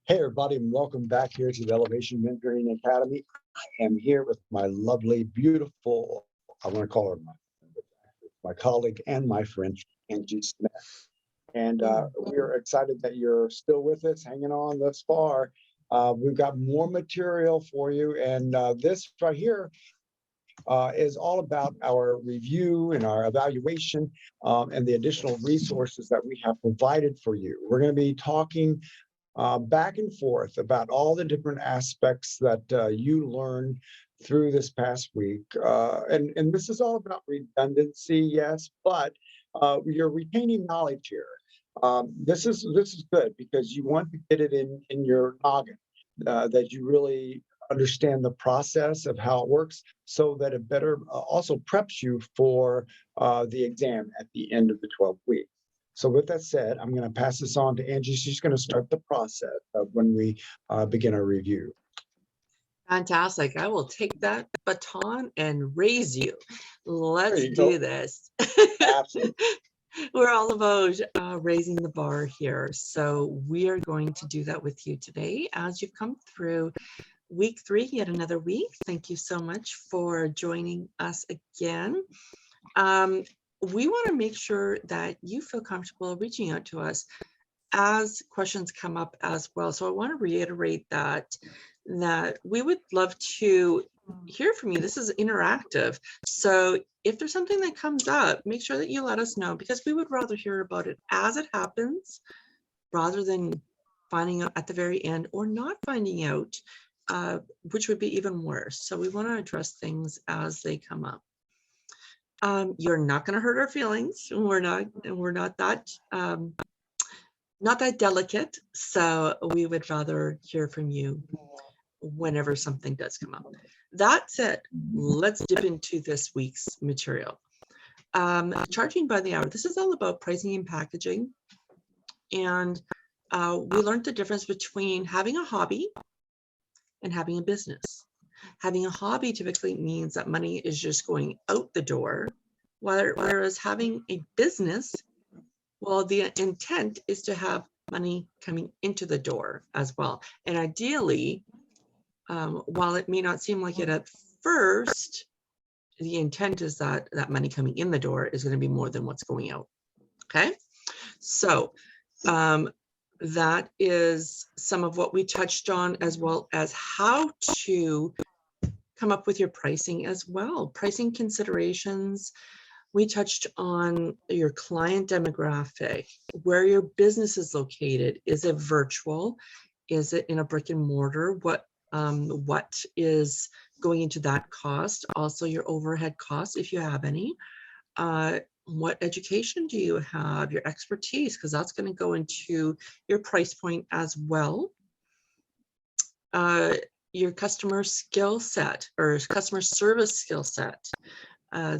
Hey, everybody, and welcome back here to the Elevation Mentoring Academy. I am here with my lovely, beautiful, I want to call her my colleague and my friend, Angie Smith. And Mm. we're excited that you're still with us, hanging on thus far. We've got more material for you. And this right here is all about our review and our evaluation and the additional resources that we have provided for you. We're going to be talking back and forth about all the different aspects that you learned through this past week. And this is all about redundancy, yes, but you're retaining knowledge here. This is good because you want to get it in your noggin, that you really understand the process of how it works so that it better also preps you for the exam at the end of the 12 weeks. So with that said, I'm going to pass this on to Angie. She's going to start the process of when we begin our review. Fantastic. I will take that baton and raise you. There Let's you go. do this. Absolutely. We're all about raising the bar here. So we are going to do that with you today as you've come through week 3, yet another week. Thank you so much for joining us again. We want to make sure that you feel comfortable reaching out to us as questions come up as well. So I want to reiterate that we would love to hear from you. This is interactive. So if there's something that comes up, make sure that you let us know, because we would rather hear about it as it happens rather than finding out at the very end or not finding out, which would be even worse. So we want to address things as they come up. You're not going to hurt our feelings. We're not that not that delicate. So we would rather hear from you whenever something does come up. That said, let's dip into this week's material. Charging by the hour. This is all about pricing and packaging. And we learned the difference between having a hobby and having a business. Having a hobby typically means that money is just going out the door, whereas having a business, well, the intent is to have money coming into the door as well. And ideally, while it may not seem like it at first, the intent is that that money coming in the door is going to be more than what's going out. Okay. So that is some of what we touched on, as well as how to come up with your pricing as well. Pricing considerations. We touched on your client demographic, where your business is located. Is it virtual? Is it in a brick and mortar? What is going into that cost? Also, your overhead costs, if you have any. What education do you have? Your expertise, because that's going to go into your price point as well. Your customer skill set or customer service skill set.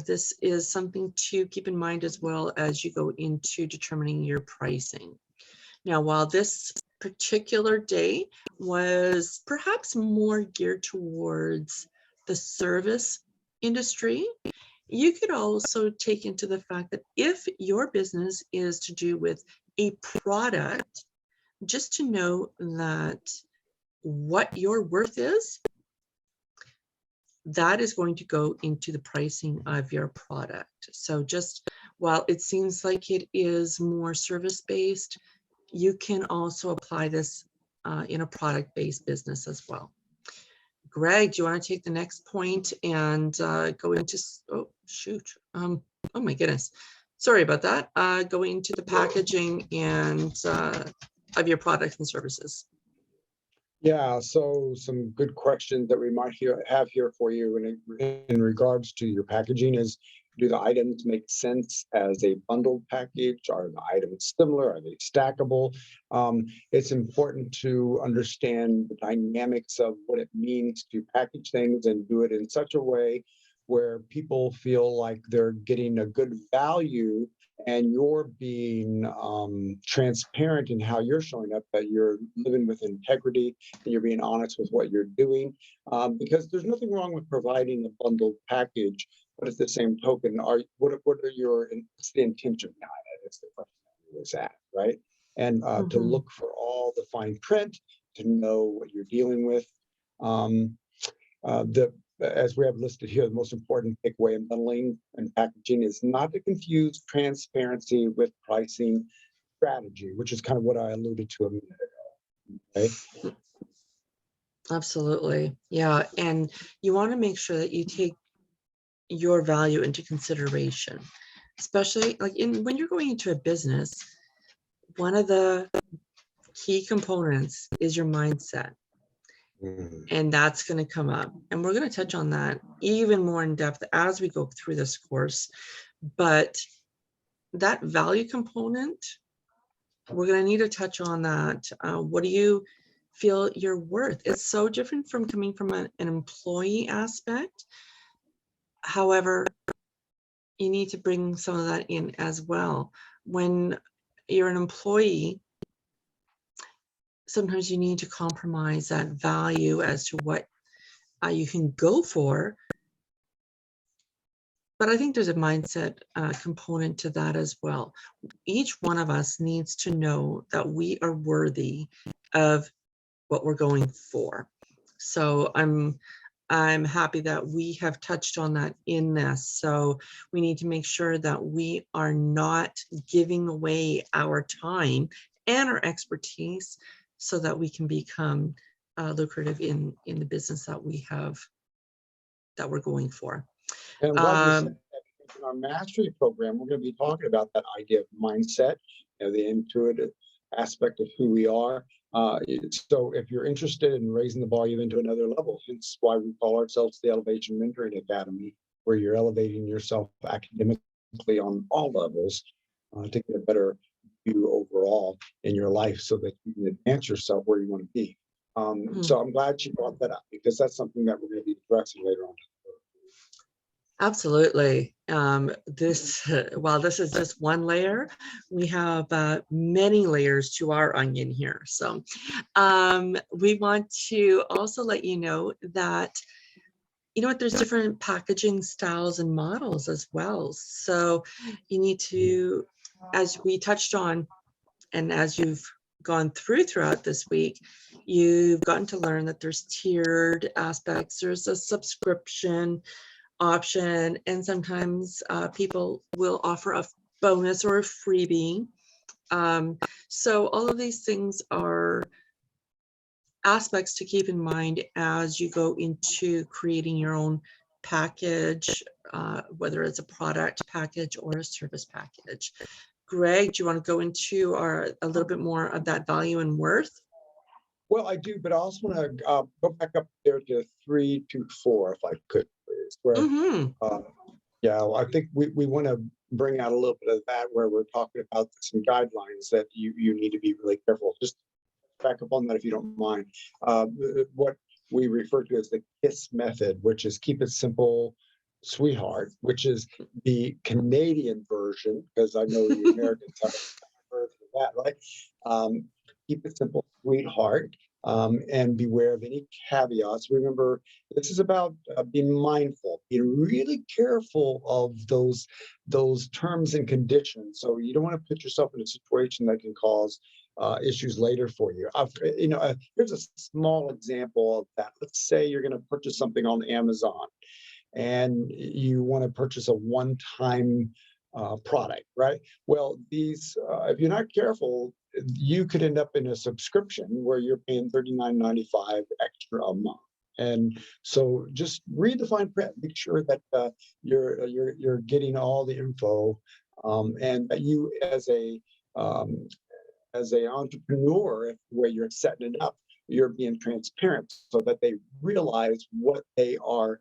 This is something to keep in mind as well as you go into determining your pricing. Now, while this particular day was perhaps more geared towards the service industry, you could also take into the fact that if your business is to do with a product, just to know that what your worth is, that is going to go into the pricing of your product. So just while it seems like it is more service-based, you can also apply this in a product-based business as well. Greg, do you want to take the next point and go into, oh, shoot. Oh my goodness. Sorry about that. Going into the packaging and of your products and services. Yeah, so some good questions that we might have here for you in regards to your packaging is, do the items make sense as a bundled package? Are the items similar? Are they stackable? It's important to understand the dynamics of what it means to package things and do it in such a way where people feel like they're getting a good value and you're being transparent in how you're showing up, that you're living with integrity and you're being honest with what you're doing. Because there's nothing wrong with providing a bundled package, but at the same token, what are what's the intention behind it? It's the question that we always ask, right? And to Mhm. look for all the fine print, to know what you're dealing with. Um, as we have listed here, the most important takeaway in bundling and packaging is not to confuse transparency with pricing strategy, which is kind of what I alluded to a minute ago. Okay. Absolutely. Yeah. And you want to make sure that you take your value into consideration, especially like when you're going into a business. One of the key components is your mindset. Mhm. And that's going to come up. And we're going to touch on that even more in depth as we go through this course. But that value component, we're going to need to touch on that. What do you feel you're worth? It's so different from coming from an employee aspect. However, you need to bring some of that in as well. When you're an employee, sometimes you need to compromise that value as to what you can go for. But I think there's a mindset component to that as well. Each one of us needs to know that we are worthy of what we're going for. So I'm happy that we have touched on that in this. So we need to make sure that we are not giving away our time and our expertise so that we can become lucrative in the business that we have, that we're going for. And I'm glad you said that, because in our mastery program, we're going to be talking about that idea of mindset, the intuitive aspect of who we are. So if you're interested in raising the bar even to another level, hence why we call ourselves the Elevation Mentoring Academy, where you're elevating yourself academically on all levels to get a better view overall in your life so that you can advance yourself where you want to be. So I'm glad you brought that up, because that's something that we're going to be addressing later on. Absolutely. This, while this is just one layer, we have many layers to our onion here. So we want to also let you know that, you know what, there's different packaging styles and models as well. So you need to, as we touched on, and as you've gone throughout this week, you've gotten to learn that there's tiered aspects, there's a subscription option, and sometimes people will offer a bonus or a freebie. So all of these things are aspects to keep in mind as you go into creating your own package, whether it's a product package or a service package. Greg, do you want to go into a little bit more of that value and worth? Well, I do, but I also want to go back up there to 3 to 4, if I could, please. Where, Mm-hmm. yeah, I think we want to bring out a little bit of that, where we're talking about some guidelines that you need to be really careful. Just back up on that, if you don't mind. What we refer to as the KISS method, which is keep it simple, sweetheart, which is the Canadian version, because I know you Americans have a version of that, right? Keep it simple, sweetheart, and beware of any caveats. Remember, this is about being mindful, being really careful of those terms and conditions. So you don't want to put yourself in a situation that can cause issues later for you. Here's a small example of that. Let's say you're going to purchase something on Amazon, and you want to purchase a one-time product, right? Well, if you're not careful, you could end up in a subscription where you're paying $39.95 extra a month. And so, just read the fine print. Make sure that you're getting all the info, and that you, as a entrepreneur, if the way you're setting it up, you're being transparent so that they realize what they are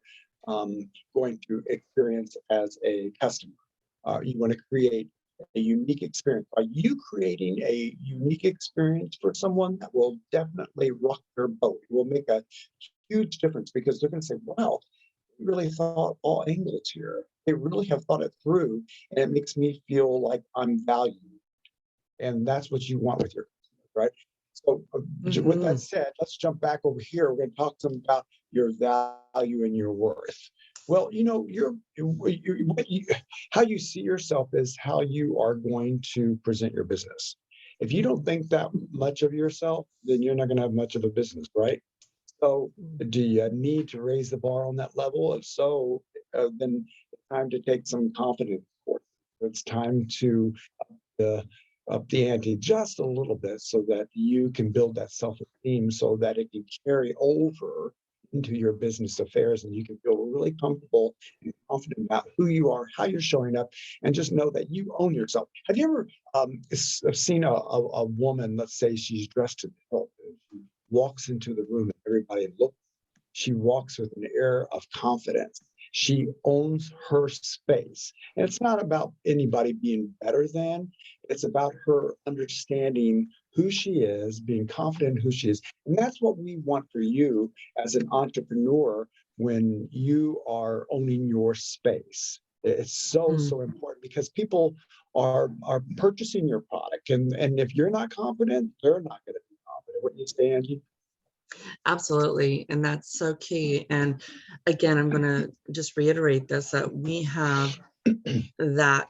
going to experience as a customer. You want to create a unique experience. Are you creating a unique experience for someone that will definitely rock their boat? It will make a huge difference, because they're going to say, wow, they really thought all angles here. They really have thought it through, and it makes me feel like I'm valued. And that's what you want with your customers, right? So with that said, let's jump back over here. We're going to talk some about your value and your worth. Well, how you see yourself is how you are going to present your business. If you don't think that much of yourself, then you're not going to have much of a business, right? So, do you need to raise the bar on that level? If so, then it's time to take some confidence courses. It's time to uh, up the ante just a little bit so that you can build that self-esteem so that it can carry over into your business affairs and you can feel really comfortable and confident about who you are, how you're showing up, and just know that you own yourself. Have you ever seen a woman, let's say she's dressed to the hilt, and she walks into the room and everybody looks, she walks with an air of confidence. She owns her space. And it's not about anybody being better than, it's about her understanding who she is, being confident in who she is. And that's what we want for you as an entrepreneur when you are owning your space. It's so, Mm. so important because people are purchasing your product. And if you're not confident, they're not going to be confident. What do you say, Angie? Absolutely. And that's so key. And again, I'm going to just reiterate this, that we have that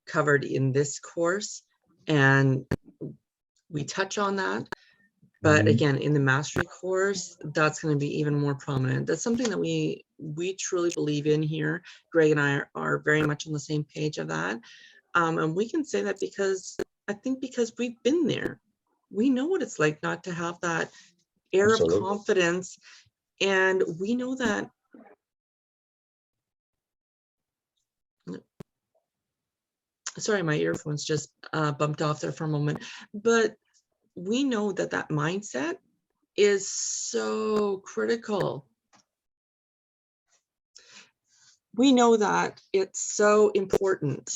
covered in this course, and we touch on that. But Mhm. again, in the mastery course, that's going to be even more prominent. That's something that we truly believe in here. Greg and I are very much on the same page of that. And we can say that because I think because we've been there. We know what it's like not to have that air of Absolutely. confidence. And we know that, sorry, my earphones just bumped off there for a moment, but we know that that mindset is so critical. We know that it's so important.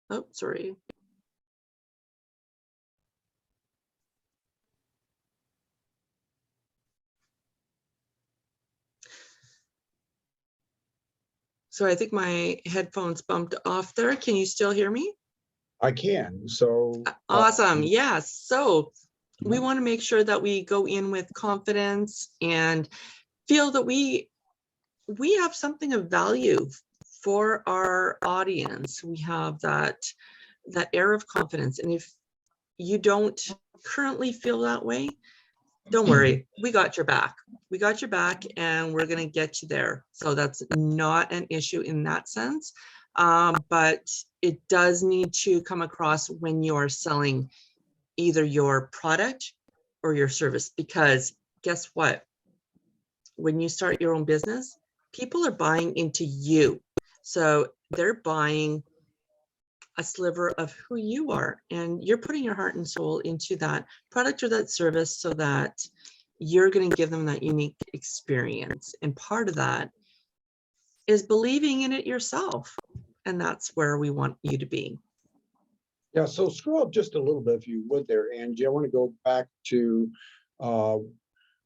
Oh, sorry. So I think my headphones bumped off there. Can you still hear me? I can. So, Awesome. Yes. So we yeah. want to make sure that we go in with confidence and feel that we have something of value for our audience. We have that air of confidence. And if you don't currently feel that way, don't worry, we got your back. We got your back and we're going to get you there. So that's not an issue in that sense. But it does need to come across when you're selling either your product or your service, because guess what? When you start your own business, people are buying into you. So they're buying a sliver of who you are, and you're putting your heart and soul into that product or that service so that you're going to give them that unique experience. And part of that is believing in it yourself. And that's where we want you to be. Yeah, so scroll up just a little bit if you would there, Angie. I want to go back to, uh,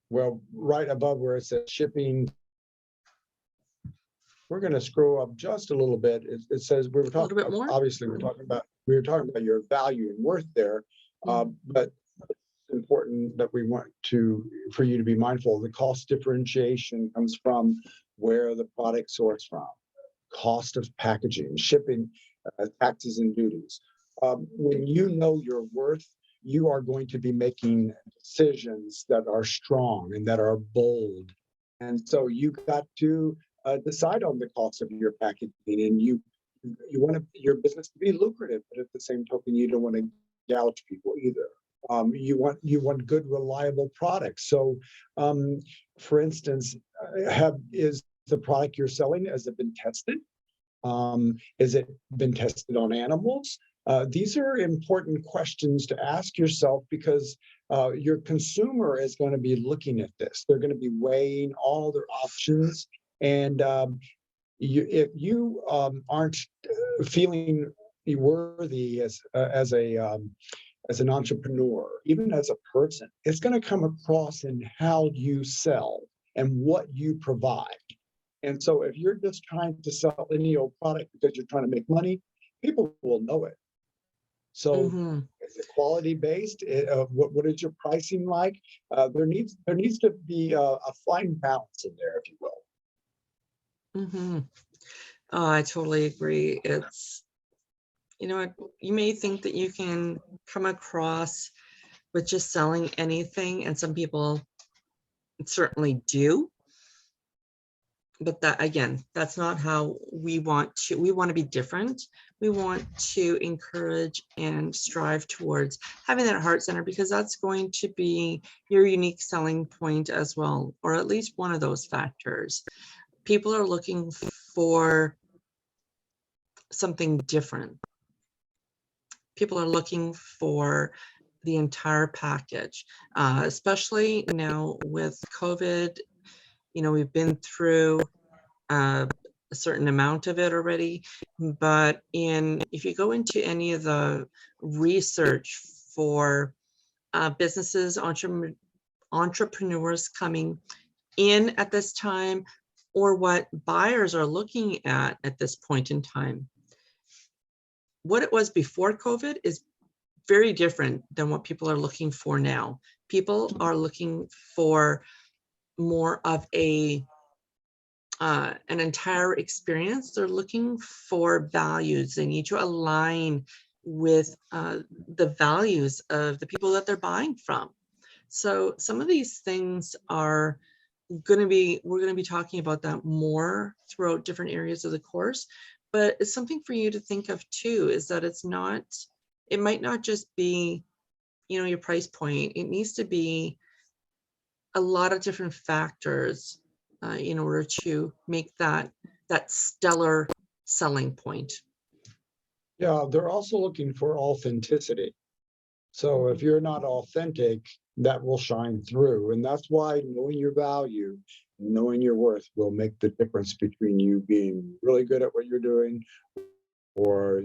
well, right above where it says shipping. We're going to scroll up just a little bit. It says we were A little talking bit about, more. obviously we were talking about your value and worth there, but it's important that we want for you to be mindful. The cost differentiation comes from where the product sourced from, cost of packaging, shipping, taxes and duties. When you know your worth, you are going to be making decisions that are strong and that are bold. And so you got to decide on the cost of your packaging, and you want your business to be lucrative, but at the same token, you don't want to gouge people either. You want good, reliable products. So, for instance, is the product you're selling, has it been tested? Has it been tested on animals? These are important questions to ask yourself because your consumer is going to be looking at this. They're going to be weighing all their options. And if you aren't feeling worthy as an entrepreneur, even as a person, it's going to come across in how you sell and what you provide. And so if you're just trying to sell any old product because you're trying to make money, people will know it. So Mm-hmm. is it quality based? What is your pricing like? There needs to be a fine balance in there, if you will. Mm-hmm. Oh, I totally agree. you know what, you may think that you can come across with just selling anything, and some people certainly do. But that, again, that's not how we want to. We want to be different. We want to encourage and strive towards having that heart center, because that's going to be your unique selling point as well, or at least one of those factors. People are looking for something different. People are looking for the entire package, especially now with COVID. You know, we've been through a certain amount of it already, but if you go into any of the research for businesses, entrepreneurs coming in at this time, or what buyers are looking at this point in time, what it was before COVID is very different than what people are looking for now. People are looking for more of an entire experience. They're looking for values. They need to align with the values of the people that they're buying from. So some of these things are we're going to be talking about that more throughout different areas of the course. But it's something for you to think of too, is that it might not just be, your price point. It needs to be a lot of different factors in order to make that stellar selling point. Yeah, they're also looking for authenticity. So if you're not authentic, that will shine through. And that's why knowing your value, knowing your worth will make the difference between you being really good at what you're doing, or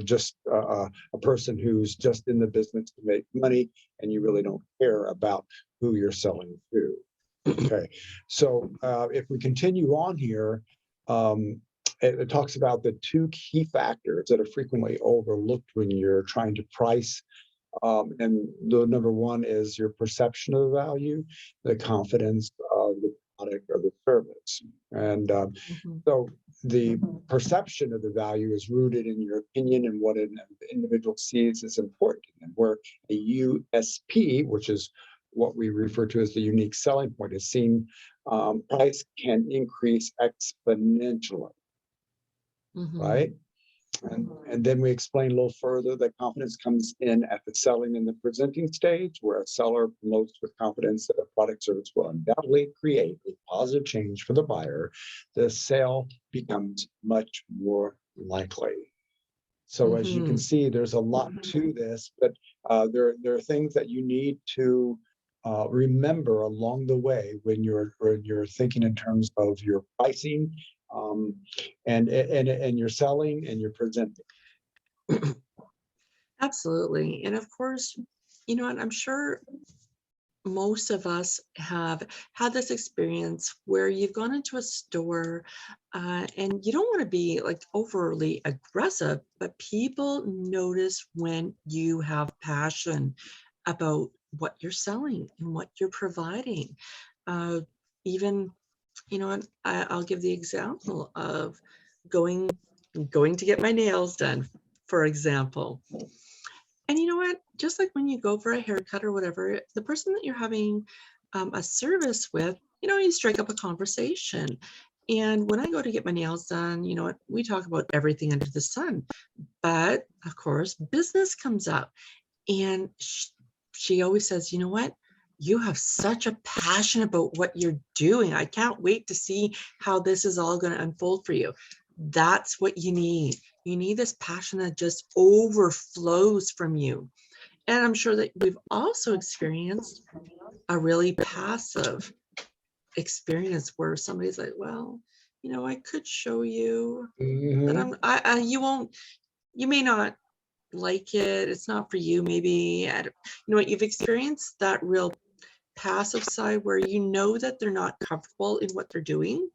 just a person who's just in the business to make money and you really don't care about who you're selling to. Okay, so if we continue on here, it talks about the two key factors that are frequently overlooked when you're trying to price. And the number one is your perception of the value, the confidence of the product or the service. And Mhm. so the perception of the value is rooted in your opinion and what an individual sees as important. And where a USP, which is what we refer to as the unique selling point, is seen, price can increase exponentially, Mhm. right? And then we explain a little further that confidence comes in at the selling and the presenting stage, where a seller promotes with confidence that a product service will undoubtedly create a positive change for the buyer. The sale becomes much more likely. So as you can Mhm. see, there's a lot to this, but there are things that you need to remember along the way when you're thinking in terms of your pricing, um, and you're selling and you're presenting. Absolutely. And of course, what, I'm sure most of us have had this experience where you've gone into a store and you don't want to be like overly aggressive, but people notice when you have passion about what you're selling and what you're providing. Uh, Even, I'll give the example of going going to get my nails done, for example. And you know what? Just like when you go for a haircut or whatever, the person that you're having a service with, you strike up a conversation. And when I go to get my nails done, you know what? We talk about everything under the sun. But of course, business comes up. And she always says, you know what? You have such a passion about what you're doing. I can't wait to see how this is all going to unfold for you. That's what you need. You need this passion that just overflows from you. And I'm sure that we've also experienced a really passive experience where somebody's like, well, I could show you that Mhm. you may not like it. It's not for you, maybe. You know what? You've experienced that real passive side where you know that they're not comfortable in what they're doing.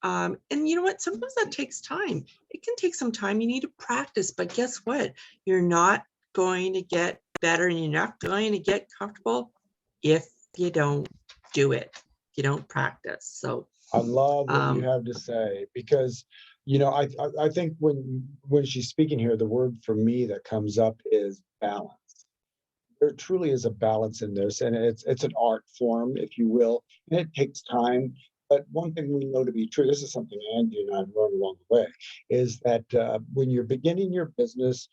And you know what? Sometimes that takes time. It can take some time. You need to practice, but guess what? You're not going to get better and you're not going to get comfortable if you don't do it, if you don't practice. So, I love what you um, have to say because I think when she's speaking here, the word for me that comes up is balance. There truly is a balance in this, and it's an art form, if you will, and it takes time. But one thing we know to be true, this is something Andy and I have learned along the way, is that when you're beginning your business,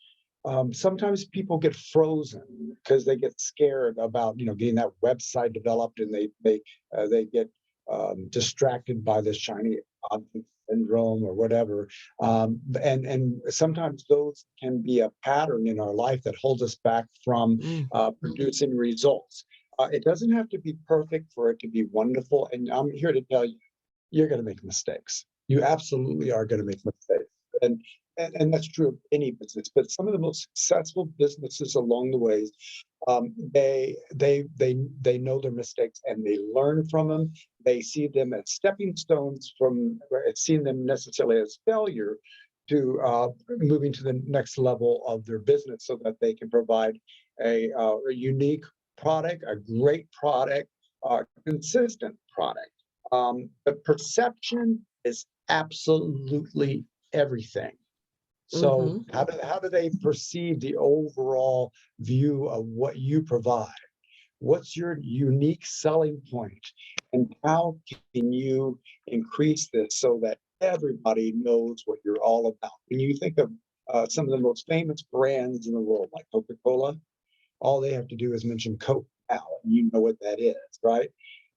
sometimes people get frozen because they get scared about getting that website developed, and they get distracted by this shiny object syndrome or whatever. And sometimes those can be a pattern in our life that holds us back from producing results. It doesn't have to be perfect for it to be wonderful. And I'm here to tell you, you're going to make mistakes. You absolutely are going to make mistakes. And that's true of any business. But some of the most successful businesses along the ways, they know their mistakes and they learn from them. They see them as stepping stones from seeing them necessarily as failure to moving to the next level of their business, so that they can provide a unique product, a great product, consistent product. The perception is absolutely everything. So how do they perceive the overall view of what you provide? What's your unique selling point? And how can you increase this so that everybody knows what you're all about? When you think of some of the most famous brands in the world, like Coca-Cola, all they have to do is mention Coke now, and you know what that is, right?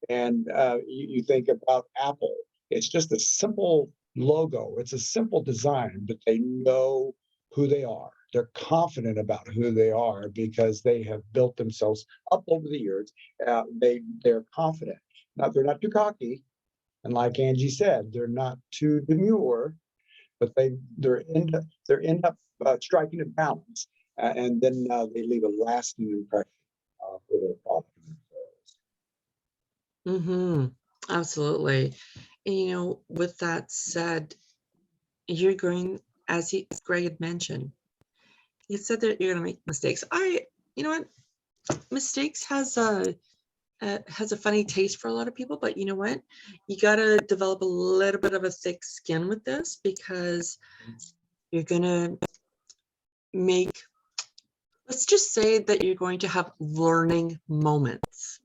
And you think about Apple. It's just a simple logo. It's a simple design, but they know who they are. They're confident about who they are because they have built themselves up over the years. They're confident. Now, they're not too cocky, and like Angie said, they're not too demure, but they're end up striking a balance, and then they leave a lasting impression for their product. Absolutely. And with that said, you're going, as Greg had mentioned, you said that you're going to make mistakes. You know what? Mistakes has a funny taste for a lot of people, but you know what? You got to develop a little bit of a thick skin with this, because you're going to make, let's just say that you're going to have learning moments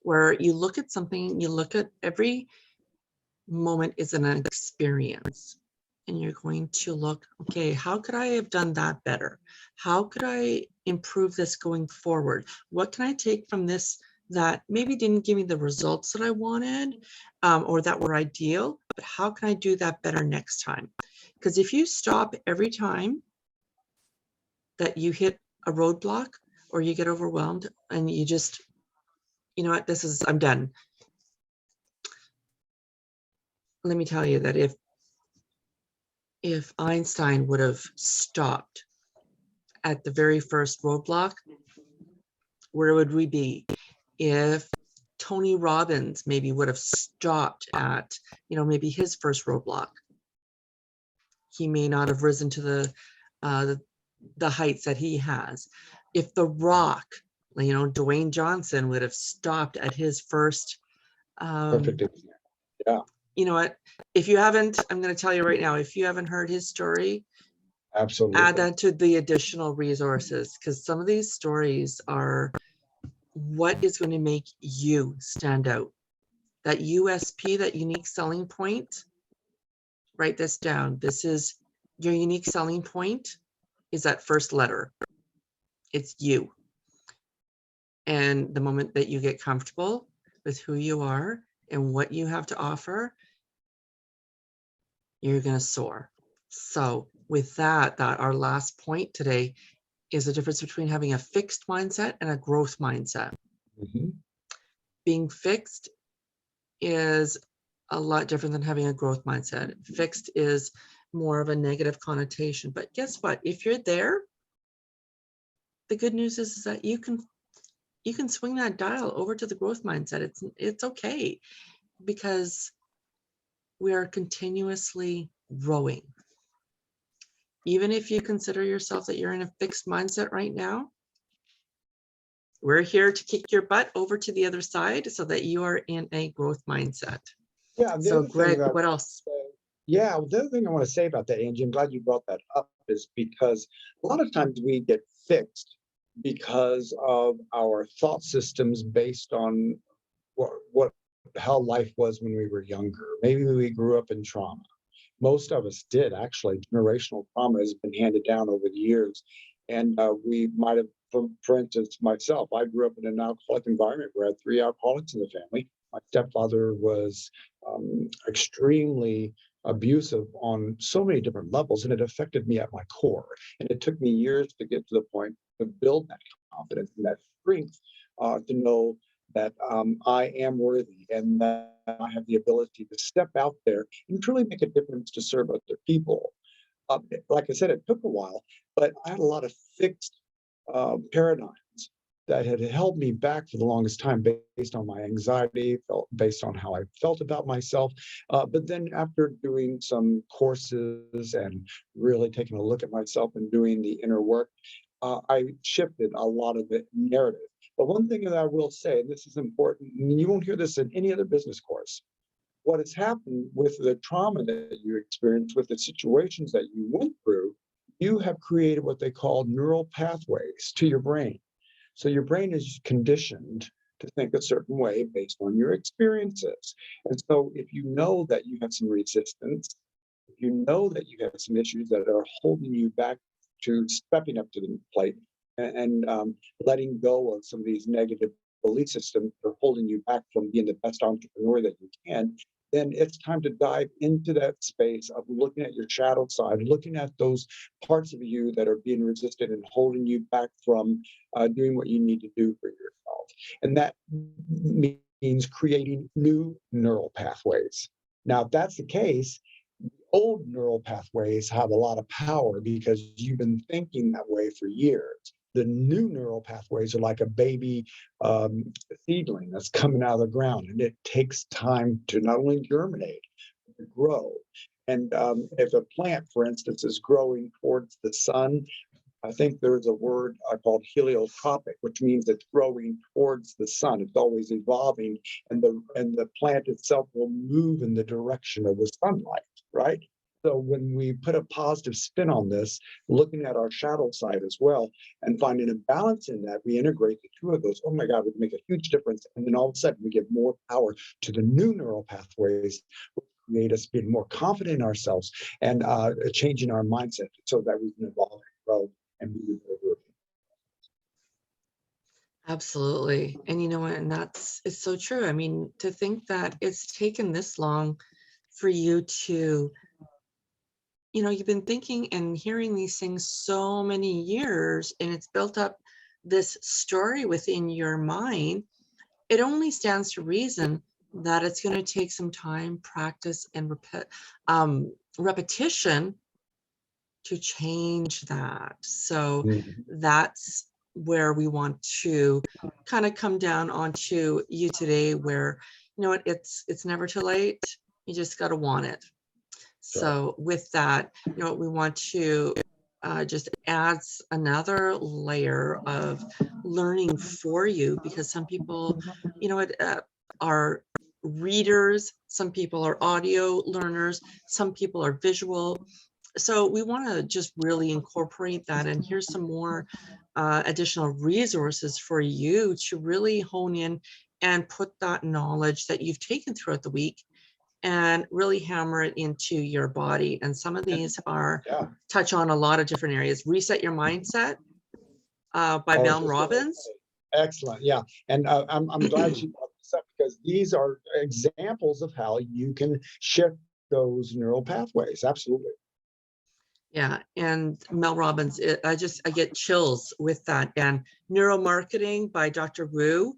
where you look at something, you look at every moment is an experience, and you're going to look, okay, how could I have done that better? How could I improve this going forward? What can I take from this that maybe didn't give me the results that I wanted, or that were ideal, but how can I do that better next time? Because if you stop every time that you hit a roadblock or you get overwhelmed and you just, you know what, I'm done. Let me tell you that if Einstein would have stopped at the very first roadblock, where would we be? If Tony Robbins maybe would have stopped at, maybe his first roadblock, he may not have risen to the heights that he has. If The Rock, Dwayne Johnson, would have stopped at his first, Perfect. Yeah. You know what? If you haven't, I'm going to tell you right now, if you haven't heard his story, absolutely add that to the additional resources, because some of these stories are what is going to make you stand out. That USP, that unique selling point, write this down. This is your unique selling point, is that first letter. It's you. And the moment that you get comfortable with who you are and what you have to offer, you're going to soar. So with that, our last point today is the difference between having a fixed mindset and a growth mindset. Being fixed is a lot different than having a growth mindset. Fixed is more of a negative connotation. But guess what? If you're there, the good news is that you can swing that dial over to the growth mindset. It's okay, because we are continuously growing. Even if you consider yourself that you're in a fixed mindset right now, we're here to kick your butt over to the other side so that you are in a growth mindset. Yeah. So Greg, what else? Yeah, well, the other thing I want to say about that, Angie, I'm glad you brought that up, is because a lot of times we get fixed because of our thought systems based on what how life was when we were younger. Maybe we grew up in trauma. Most of us did, actually. Generational trauma has been handed down over the years. And we might have, for instance, myself, I grew up in an alcoholic environment where I had three alcoholics in the family. My stepfather was extremely abusive on so many different levels, and it affected me at my core. And it took me years to get to the point to build that confidence and that strength to know that I am worthy and that I have the ability to step out there and truly make a difference to serve other people. Like I said, it took a while, but I had a lot of fixed paradigms that had held me back for the longest time based on my anxiety, based on how I felt about myself. But then after doing some courses and really taking a look at myself and doing the inner work, I shifted a lot of the narrative. But one thing that I will say, and this is important, and you won't hear this in any other business course, what has happened with the trauma that you experienced, with the situations that you went through, you have created what they call neural pathways to your brain. So your brain is conditioned to think a certain way based on your experiences. And so if you know that you have some resistance, if you know that you have some issues that are holding you back to stepping up to the plate and letting go of some of these negative belief systems that are holding you back from being the best entrepreneur that you can, then it's time to dive into that space of looking at your shadow side, looking at those parts of you that are being resisted and holding you back from doing what you need to do for yourself. And that means creating new neural pathways. Now, if that's the case, old neural pathways have a lot of power because you've been thinking that way for years. The new neural pathways are like a baby seedling that's coming out of the ground, and it takes time to not only germinate, but to grow. And if a plant, for instance, is growing towards the sun, I think there's a word called heliotropic, which means it's growing towards the sun. It's always evolving, and the plant itself will move in the direction of the sunlight, right? So when we put a positive spin on this, looking at our shadow side as well, and finding a balance in that, we integrate the two of those. Oh my God, we can make a huge difference. And then all of a sudden, we give more power to the new neural pathways, which create us being more confident in ourselves and changing our mindset so that we can evolve and grow and move over. Absolutely. And you know what? And it's so true. I mean, to think that it's taken this long for you to, you've been thinking and hearing these things so many years, and it's built up this story within your mind. It only stands to reason that it's going to take some time, practice, and repetition to change that. So that's where we want to kind of come down onto you today, where it's never too late. You just got to want it. So with that, we want to just adds another layer of learning for you, because some people, are readers, some people are audio learners, some people are visual. So we want to just really incorporate that. And here's some more additional resources for you to really hone in and put that knowledge that you've taken throughout the week and really hammer it into your body. And some of these are touch on a lot of different areas. Reset Your Mindset by Mel Robbins. Excellent. Yeah. And I'm glad you brought this up, because these are examples of how you can shift those neural pathways. Absolutely. Yeah. And Mel Robbins, I get chills with that. And Neuromarketing by Dr. Wu.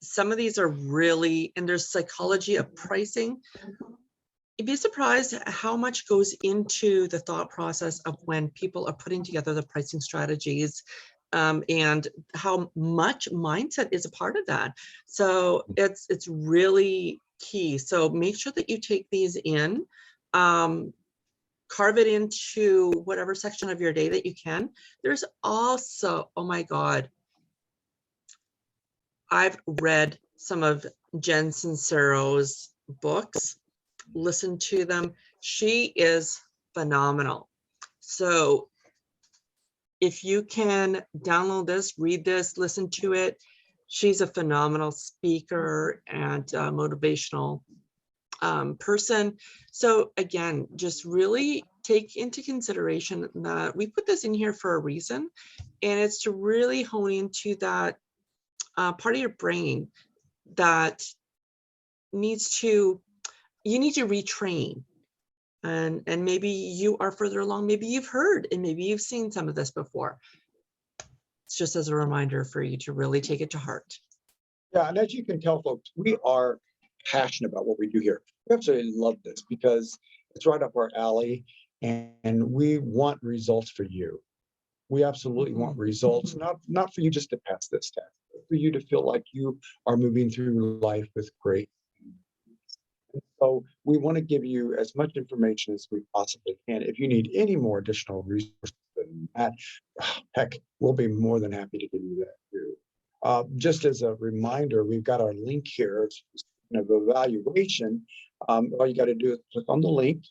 Some of these are really, and there's Psychology of Pricing. You'd be surprised how much goes into the thought process of when people are putting together the pricing strategies, and how much mindset is a part of that. So it's really key. So make sure that you take these in, carve it into whatever section of your day that you can. There's also, oh my God, I've read some of Jen Sincero's books. listen to them. She is phenomenal. So if you can download this, read this, listen to it, she's a phenomenal speaker and motivational person. So again, just really take into consideration that we put this in here for a reason, and it's to really hone into that part of your brain that needs to, you need to retrain. And maybe you are further along, maybe you've heard and maybe you've seen some of this before. It's just as a reminder for you to really take it to heart. Yeah, and as you can tell, folks, we are passionate about what we do here. We absolutely love this because it's right up our alley, and we want results for you. We absolutely want results, not for you just to pass this test, but for you to feel like you are moving through life with great. So we want to give you as much information as we possibly can. If you need any more additional resources than that, heck, we'll be more than happy to give you that too. Just as a reminder, we've got our link here of evaluation. All you got to do is click on the link,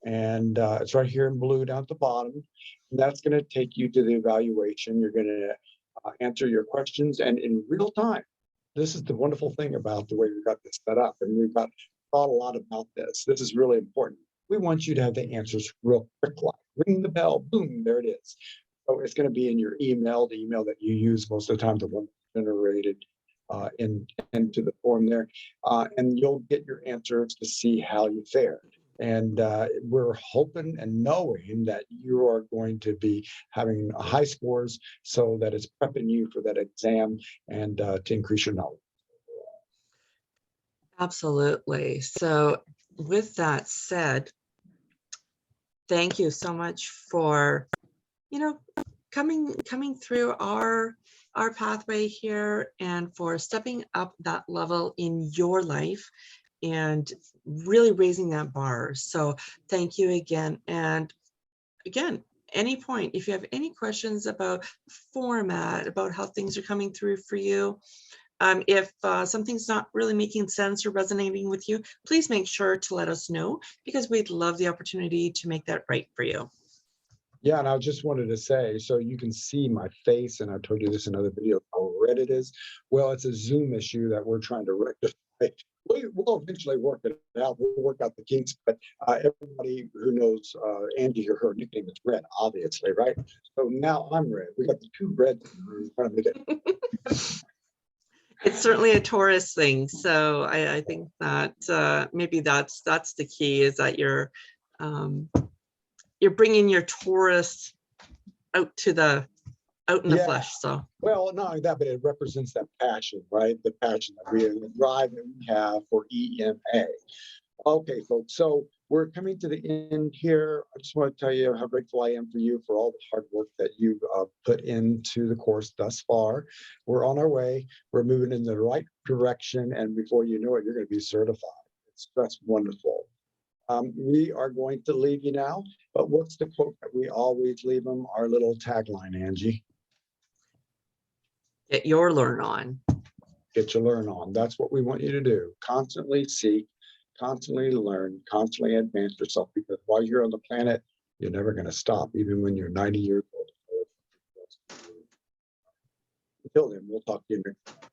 and it's right here in blue down at the bottom. And that's going to take you to the evaluation. You're going to answer your questions, and in real time. This is the wonderful thing about the way we've got this set up, and we've got thought a lot about this. This is really important. We want you to have the answers real quick, like ring the bell, boom, there it is. So it's going to be in your email, the email that you use most of the time, the one generated into the form there, and you'll get your answers to see how you fared. And we're hoping and knowing that you are going to be having high scores so that it's prepping you for that exam and to increase your knowledge. Absolutely. So with that said, thank you so much for, coming through our pathway here and for stepping up that level in your life and really raising that bar. So thank you again. And again, any point, if you have any questions about format, about how things are coming through for you, if something's not really making sense or resonating with you, please make sure to let us know, because we'd love the opportunity to make that right for you. Yeah, and I just wanted to say, so you can see my face, and I've told you this in other videos, how red it is. Well, it's a Zoom issue that we're trying to rectify. We'll eventually work it out. We'll work out the kinks, but everybody who knows Angie, her nickname is Red, obviously, right? So now I'm red. We got the two reds in the room trying to make it. It's certainly a Taurus thing. So I think that maybe that's the key, is that you're bringing your Taurus out in the flesh. So well, not only that, but it represents that passion, right? The passion that the drive that we have for EMA. Okay, folks. So we're coming to the end here. I just want to tell you how grateful I am for you for all the hard work that you've put into the course thus far. We're on our way. We're moving in the right direction, and before you know it, you're going to be certified. That's wonderful. We are going to leave you now, but what's the quote that we always leave them? Our little tagline, Angie. Get your learn on. Get your learn on. That's what we want you to do. Constantly seek, constantly learn, constantly advance yourself, because while you're on the planet, you're never going to stop, even when you're 90 years old. Until then, we'll talk to you next time.